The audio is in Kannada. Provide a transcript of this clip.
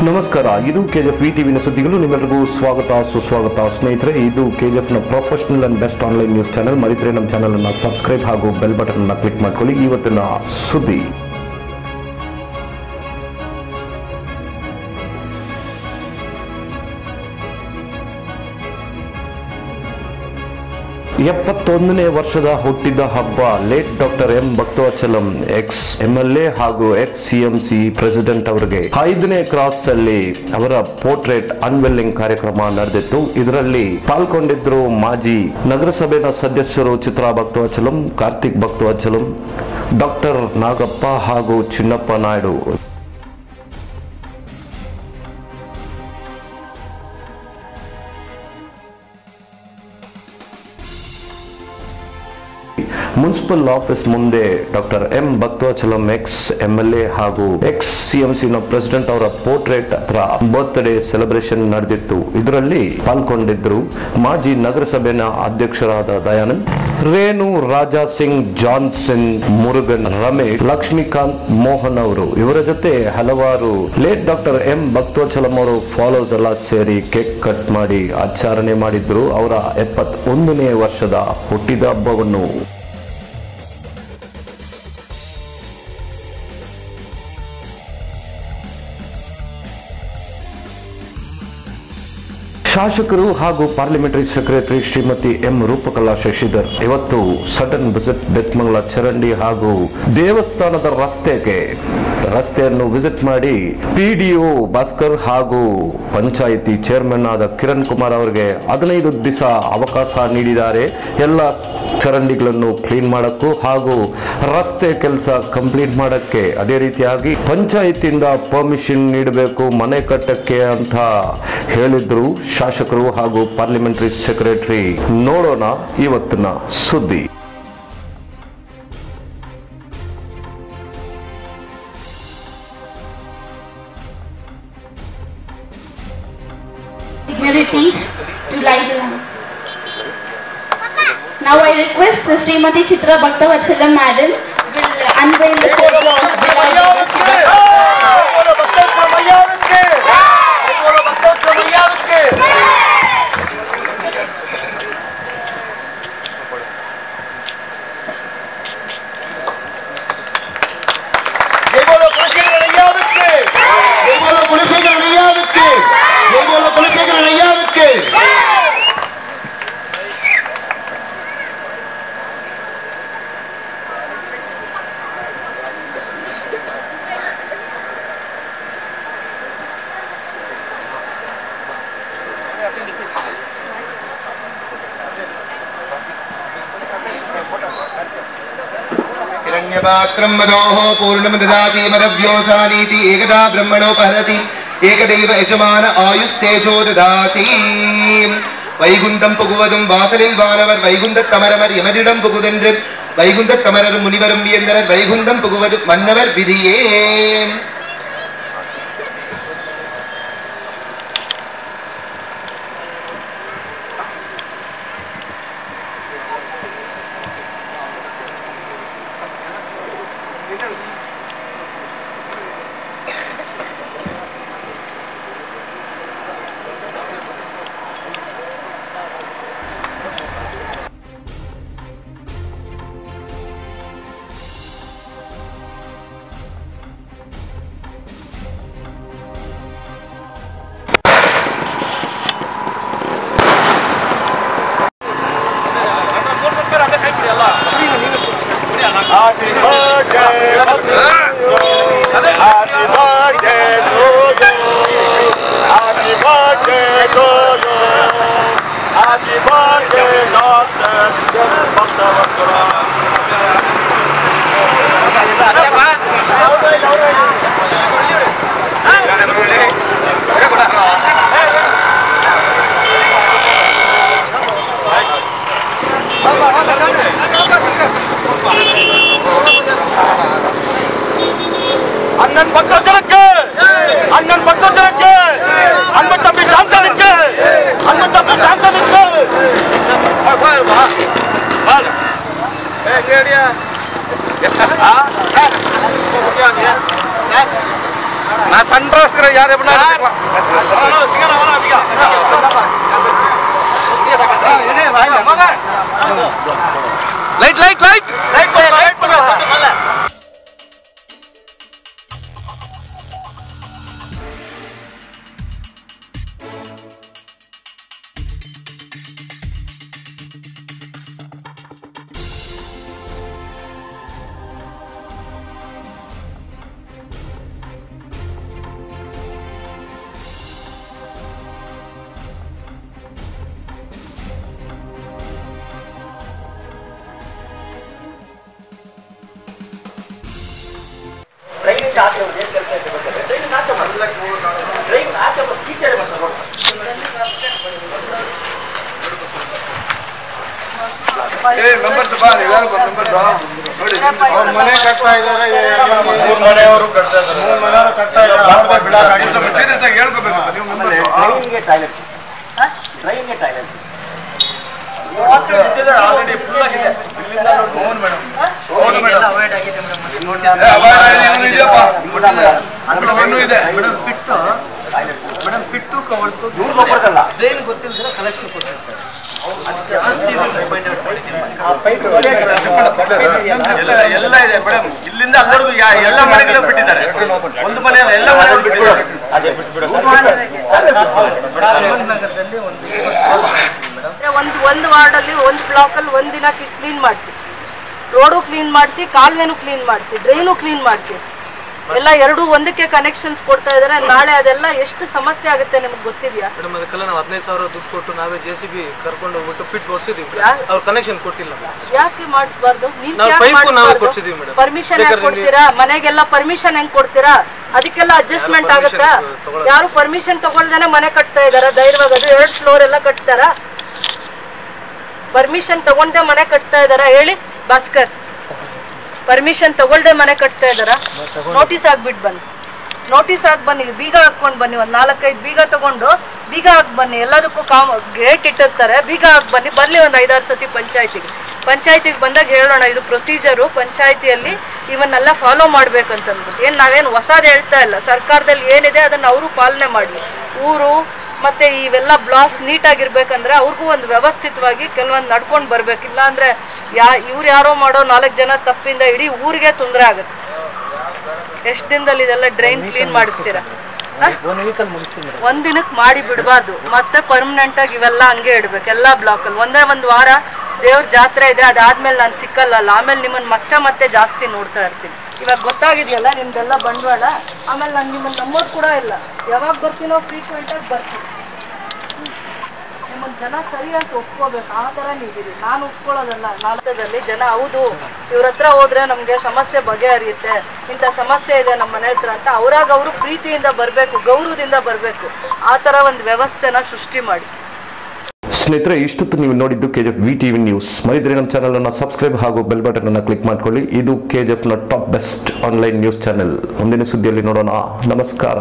ನಮಸ್ಕಾರ, ಇದು ಕೆಜಿಎಫ್ ಟಿವಿನ ಸುದ್ದಿಗಳು. ನಿಮ್ಮೆಲ್ಲರಿಗೂ ಸ್ವಾಗತ ಸುಸ್ವಾಗತ ಸ್ನೇಹಿತರೆ. ಇದು ಕೆಜಿಎಫ್ನ professional and best online news channel. ಮರಿದ್ರೆ ನಮ್ಮ ಚಾನೆಲ್ ಅನ್ನು ಸಬ್ಸ್ಕ್ರೈಬ್ ಹಾಗೂ ಬೆಲ್ ಬಟನ್ ಅನ್ನು ಕ್ಲಿಕ್ ಮಾಡ್ಕೊಳ್ಳಿ. ಇವತ್ತಿನ ಸುದ್ದಿ: 71ನೇ ವರ್ಷದ ಹುಟ್ಟಿದ ಹಬ್ಬ late doctor M Bhaktavatsalam, X MLA ಹಾಗೂ ಎಕ್ಸ್ ಸಿಎಂಸಿ ಪ್ರೆಸಿಡೆಂಟ್ ಅವರಿಗೆ 5ನೇ ಕ್ರಾಸ್ ಅಲ್ಲಿ ಅವರ ಪೋರ್ಟ್ರೇಟ್ ಅನ್ವೆಲ್ಲಿಂಗ್ ಕಾರ್ಯಕ್ರಮ ನಡೆದಿತ್ತು. ಇದರಲ್ಲಿ ಪಾಲ್ಗೊಂಡಿದ್ರು ಮಾಜಿ ನಗರಸಭೆಯ ಸದಸ್ಯರು ಚಿತ್ರಾ ಭಕ್ತವತ್ಸಲಂ, ಕಾರ್ತಿಕ್ ಭಕ್ತವತ್ಸಲಂ, ಡಾಕ್ಟರ್ ನಾಗಪ್ಪ ಹಾಗೂ ಚಿನ್ನಪ್ಪ ನಾಯ್ಡು. ಮುನ್ಸಿಪಲ್ ಆಫೀಸ್ ಮುಂದೆ doctor M Bhaktavatsalam, X MLA ಹಾಗೂ ಎಕ್ಸ್ ಸಿಎಂಸಿ ಪ್ರೆಸಿಡೆಂಟ್ ಅವರ ಪೋರ್ಟ್ರೇಟ್ ಹತ್ರ ಬರ್ತ್ಡೇ ಸೆಲೆಬ್ರೇಷನ್ ನಡೆದಿತ್ತು. ಇದರಲ್ಲಿ ಪಾಲ್ಗೊಂಡಿದ್ರು ಮಾಜಿ ನಗರಸಭೆಯ ಅಧ್ಯಕ್ಷರಾದ ದಯಾನಂದ್, ರೇಣು, ರಾಜಾ ಸಿಂಗ್, ಜಾನ್ಸನ್, ಮುರುಗನ್, ರಮೇಶ್, ಲಕ್ಷ್ಮೀಕಾಂತ್, ಮೋಹನ್ ಅವರು. ಇವರ ಜೊತೆ ಹಲವಾರು ಲೇಟ್ ಡಾಕ್ಟರ್ ಎಂ ಭಕ್ತವತ್ಸಲಂ ಅವರು ಫಾಲೋವರ್ಸ್ ಎಲ್ಲ ಸೇರಿ ಕೇಕ್ ಕಟ್ ಮಾಡಿ ಆಚರಣೆ ಮಾಡಿದ್ರು ಅವರ 71ನೇ ವರ್ಷದ ಹುಟ್ಟಿದ ಹಬ್ಬವನ್ನು. ಶಾಸಕರು ಹಾಗೂ parliamentary secretary Shrimati M Roopakala Shashidhar ಇವತ್ತು ಸಡನ್ ವಿಸಿಟ್ ಬೆತ್ಮಂಗಲ ಚರಂಡಿ ಹಾಗೂ ದೇವಸ್ಥಾನದ ರಸ್ತೆಯನ್ನು ವಿಸಿಟ್ ಮಾಡಿ ಪಿಡಿಒ ಭಾಸ್ಕರ್ ಹಾಗೂ ಪಂಚಾಯಿತಿ ಚೇರ್ಮನ್ ಆದ ಕಿರಣ್ ಕುಮಾರ್ ಅವರಿಗೆ 15 ದಿವಸ ಅವಕಾಶ ನೀಡಿದ್ದಾರೆ. ಎಲ್ಲ ಚರಂಡಿಗಳನ್ನು ಕ್ಲೀನ್ ಮಾಡಕ್ಕೂ ಹಾಗೂ ರಸ್ತೆ ಕೆಲಸ ಕಂಪ್ಲೀಟ್ ಮಾಡಕ್ಕೆ. ಅದೇ ರೀತಿಯಾಗಿ ಪಂಚಾಯಿತಿಯಿಂದ ಪರ್ಮಿಷನ್ ನೀಡಬೇಕು ಮನೆ ಕಟ್ಟಕ್ಕೆ ಅಂತ ಹೇಳಿದ್ರು ಶಾಸಕರು ಹಾಗೂ ಪಾರ್ಲಿಮೆಂಟರಿ ಸೆಕ್ರೆಟರಿ. ನೋಡೋಣ ಇವತ್ತಿನ ಸುದ್ದಿ. Dignitaries to light the lamp. Now I request Srimati Chitra Bhaktawatsalam Madam will unveil the photo of beloved Shiva. हिरण्यपात्रं मदोः पूर्णं ददाति मदव्योसानीति एकदा ब्रह्मणोपहरति एकदैव यजमान आयुस्तेजो ददाति. வைகுந்தம் புகுவதும் வாசலில் வானவர் வைகுந்தத் தமரவர் எமதிடம் புகுதென்று வைகுந்தத் தமரரும் முனிவரும் வியந்தனர் வைகுந்தம் புகுவது மன்னவர் விதியே. Happy birthday, happy birthday to you, happy birthday to you, happy birthday Dr. Bhaktawatsalam. அண்ணன் பக்தர்களுக்கு அண்ணன் பக்தர்களுக்கு அண்ணன் தம்பி ஜான்சனுக்கு அண்ணன் தம்பி ஜான்சனுக்கு ನಾ ಸಣ್ಣ ರಾಷ್ಟ್ರ ಯಾರೇ ಲೈಟ್ ಲೈಟ್ ಲೈಟ್ ಮನೆ ಕಟ್ತಾ ಇದ್ದಾರೆ, ಮನೆಯವರು ಕಟ್ತಾ ಇದ್ದಾರೆ. ಸೀರಿಯಸ್ ಆಗಿ ಹೇಳ್ಕೋಬೇಕು ನೀವು. ಆಲ್ರೆಡಿ ಫುಲ್ ಆಗಿದೆ. ಪಿಟ್ಟು ಕವರ್ತು ಟ್ರೈನ್ ಗೊತ್ತಿಲ್ಲ ಕಲೆಕ್ಷನ್ ಕೊಟ್ಟಿರ್ತಾರೆ. ಎಲ್ಲ ಇದೆ ಮೇಡಮ್, ಇಲ್ಲಿಂದ ಅಲ್ಲರಿಗೂ ಎಲ್ಲ ಮನೆಗಳು ಬಿಟ್ಟಿದ್ದಾರೆ. ಒಂದು ಮನೆ ಎಲ್ಲ ಮನೆಗಳು ಬಿಟ್ಟಿದ್ದಾರೆ. ನಗರದಲ್ಲಿ ಒಂದು ವಾರ್ಡಲ್ಲಿ ಒಂದು ಬ್ಲಾಕಲ್ಲಿ ಒಂದಿನ ಕ್ಲೀನ್ ಮಾಡಿಸಿ, ರೋಡು ಕ್ಲೀನ್ ಮಾಡಿಸಿ, ಕಾಲುವೆನೂ ಕ್ಲೀನ್ ಮಾಡಿಸಿ, ಡ್ರೈನು ಕ್ಲೀನ್ ಮಾಡಿಸಿ, ಎಲ್ಲ ಎರಡು ಒಂದಕ್ಕೆ ಕನೆಕ್ಷನ್ಸ್ ಕೊಡ್ತಾ ಇದಾರೆ. ನಾಳೆ ಅದೆಲ್ಲ ಎಷ್ಟು ಸಮಸ್ಯೆ ಆಗುತ್ತೆ ನಿಮ್ಗೆ ಗೊತ್ತಿದೆಯಾ ಮೇಡಮ್? ಅದಕ್ಕೆಲ್ಲ ನಾವು 15,000 ದುಡ್ಡು ಕೊಟ್ಟು ನಾವೇ JCB ಕರ್ಕೊಂಡು ಹೋಗ್ಬಿಟ್ಟು ಪಿಟ್ ಓಡಿಸಿದೀವಿ. ಅವ್ರು ಕನೆಕ್ಷನ್ ಕೊಟ್ಟಿಲ್ಲ. ಯಾಕೆ ಮಾಡಿಸ್ಬಾರ್ದು? ಪರ್ಮಿಷನ್ ಹೆಂಗ್ ಕೊಡ್ತೀರಾ? ಮನೆಗೆಲ್ಲ ಪರ್ಮಿಷನ್ ಹೆಂಗ್ ಕೊಡ್ತೀರಾ? ಅದಕ್ಕೆಲ್ಲ ಅಡ್ಜಸ್ಟ್ಮೆಂಟ್ ಆಗುತ್ತಾ? ಯಾರು ಪರ್ಮಿಷನ್ ತಗೊಳ್ದೇನೆ ಮನೆ ಕಟ್ತಾ ಇದಾರ? ಧೈರ್ಯವಾಗಿ 2 ಫ್ಲೋರ್ ಎಲ್ಲ ಕಟ್ತಾರ? ಪರ್ಮಿಷನ್ ತಗೊಂಡೆ ಮನೆ ಕಟ್ತಾ ಇದಾರ? ಹೇಳಿ ಭಾಸ್ಕರ್, ಪರ್ಮಿಷನ್ ತಗೊಳ್ದೆ ಮನೆ ಕಟ್ತಾ ಇದಾರ? ನೋಟಿಸ್ ಆಗ್ಬಿಟ್ಟು ಬನ್ನಿ, ನೋಟಿಸ್ ಹಾಕಿ ಬನ್ನಿ, ಬೀಗ ಹಾಕೊಂಡು ಬನ್ನಿ, ಒಂದು 4-5 ಬೀಗ ತಗೊಂಡು ಬೀಗ ಹಾಕಿ ಬನ್ನಿ. ಎಲ್ಲದಕ್ಕೂ ಗೇಟ್ ಇಟ್ಟಿರ್ತಾರೆ, ಬೀಗ ಹಾಕಿ ಬನ್ನಿ. ಬರಲಿ ಒಂದು 5-6 ಸತಿ ಪಂಚಾಯತಿಗೆ ಬಂದಾಗ ಹೇಳೋಣ, ಇದು ಪ್ರೊಸೀಜರು, ಪಂಚಾಯತಿಯಲ್ಲಿ ಇವನ್ನೆಲ್ಲ ಫಾಲೋ ಮಾಡ್ಬೇಕಂತಂದ್ಬಿಟ್ಟು. ಏನು ನಾವೇನು ಹೊಸದು ಹೇಳ್ತಾ ಇಲ್ಲ, ಸರ್ಕಾರದಲ್ಲಿ ಏನಿದೆ ಅದನ್ನು ಅವರು ಪಾಲನೆ ಮಾಡಲಿ. ಊರು ಮತ್ತು ಇವೆಲ್ಲ ಬ್ಲಾಕ್ಸ್ ನೀಟಾಗಿರ್ಬೇಕಂದ್ರೆ ಅವ್ರಿಗೂ ಒಂದು ವ್ಯವಸ್ಥಿತವಾಗಿ ಕೆಲವೊಂದು ನಡ್ಕೊಂಡು ಬರಬೇಕಿಲ್ಲ ಅಂದರೆ ಇವ್ರು ಯಾರೋ ಮಾಡೋ 4 ಜನ ತಪ್ಪಿಂದ ಇಡೀ ಊರಿಗೆ ತೊಂದರೆ ಆಗುತ್ತೆ. ಎಷ್ಟು ದಿನದಲ್ಲಿ ಇದೆಲ್ಲ ಡ್ರೈನ್ ಕ್ಲೀನ್ ಮಾಡಿಸ್ತೀರಾ? ಒಂದಿನಕ್ಕೆ ಮಾಡಿ ಬಿಡಬಾರ್ದು, ಮತ್ತೆ ಪರ್ಮನೆಂಟಾಗಿ ಇವೆಲ್ಲ ಹಂಗೆ ಇಡ್ಬೇಕು ಎಲ್ಲ ಬ್ಲಾಕಲ್ಲಿ. ಒಂದೇ ಒಂದು ವಾರ ದೇವ್ರ ಜಾತ್ರೆ ಇದೆ, ಅದಾದ್ಮೇಲೆ ನಾನು ಸಿಕ್ಕಲ್ಲ, ಆಮೇಲೆ ನಿಮ್ಮನ್ನು ಮತ್ತೆ ಜಾಸ್ತಿ ನೋಡ್ತಾ ಇರ್ತೀನಿ. ಇವಾಗ ಗೊತ್ತಾಗಿದೆಯಲ್ಲ ನಿಮ್ದೆಲ್ಲ ಬಂಡವಾಳ, ಆಮೇಲೆ ನಾನು ನಿಮ್ಮನ್ನು ನಂಬೋದು ಕೂಡ ಇಲ್ಲ. ಯಾವಾಗ ಬರ್ತೀನೋ ಫ್ರೀಕ್ವೆಂಟಾಗಿ ಬರ್ತೀನಿ. ನಿಮ್ಮನ್ನು ಜನ ಸರಿಯಾಗಿ ಒಪ್ಕೋಬೇಕು, ಆ ಥರ ನೀವಿರಿ. ನಾನು ಒಪ್ಕೊಳ್ಳೋದಲ್ಲ. ನಾಲ್ಕದಲ್ಲಿ ಜನ ಹೌದು ಇವ್ರ ಹತ್ರ ಹೋದ್ರೆ ನಮಗೆ ಸಮಸ್ಯೆ ಬಗೆಹರಿಯುತ್ತೆ, ಇಂಥ ಸಮಸ್ಯೆ ಇದೆ ನಮ್ಮ ಮನೆ ಹತ್ರ ಅಂತ ಅವ್ರಾಗ ಅವರು ಪ್ರೀತಿಯಿಂದ ಬರಬೇಕು, ಗೌರವದಿಂದ ಬರಬೇಕು. ಆ ಥರ ಒಂದು ವ್ಯವಸ್ಥೆನ ಸೃಷ್ಟಿ ಮಾಡಿ. ಸ್ನೇಹಿತರೆ, ಇಷ್ಟೊತ್ತು ನೀವು ನೋಡಿದ್ದು KGF VTV ನ್ಯೂಸ್. ಮರಿದ್ರೆ ನಮ್ಮ ಚಾನಲ್ ಅನ್ನು ಸಬ್ಸ್ಕ್ರೈಬ್ ಹಾಗೂ ಬೆಲ್ ಬಟನ್ ಅನ್ನು ಕ್ಲಿಕ್ ಮಾಡ್ಕೊಳ್ಳಿ. ಇದು KGF ನ top best online news channel. ಮುಂದಿನ ಸುದ್ದಿಯಲ್ಲಿ ನೋಡೋಣ. ನಮಸ್ಕಾರ.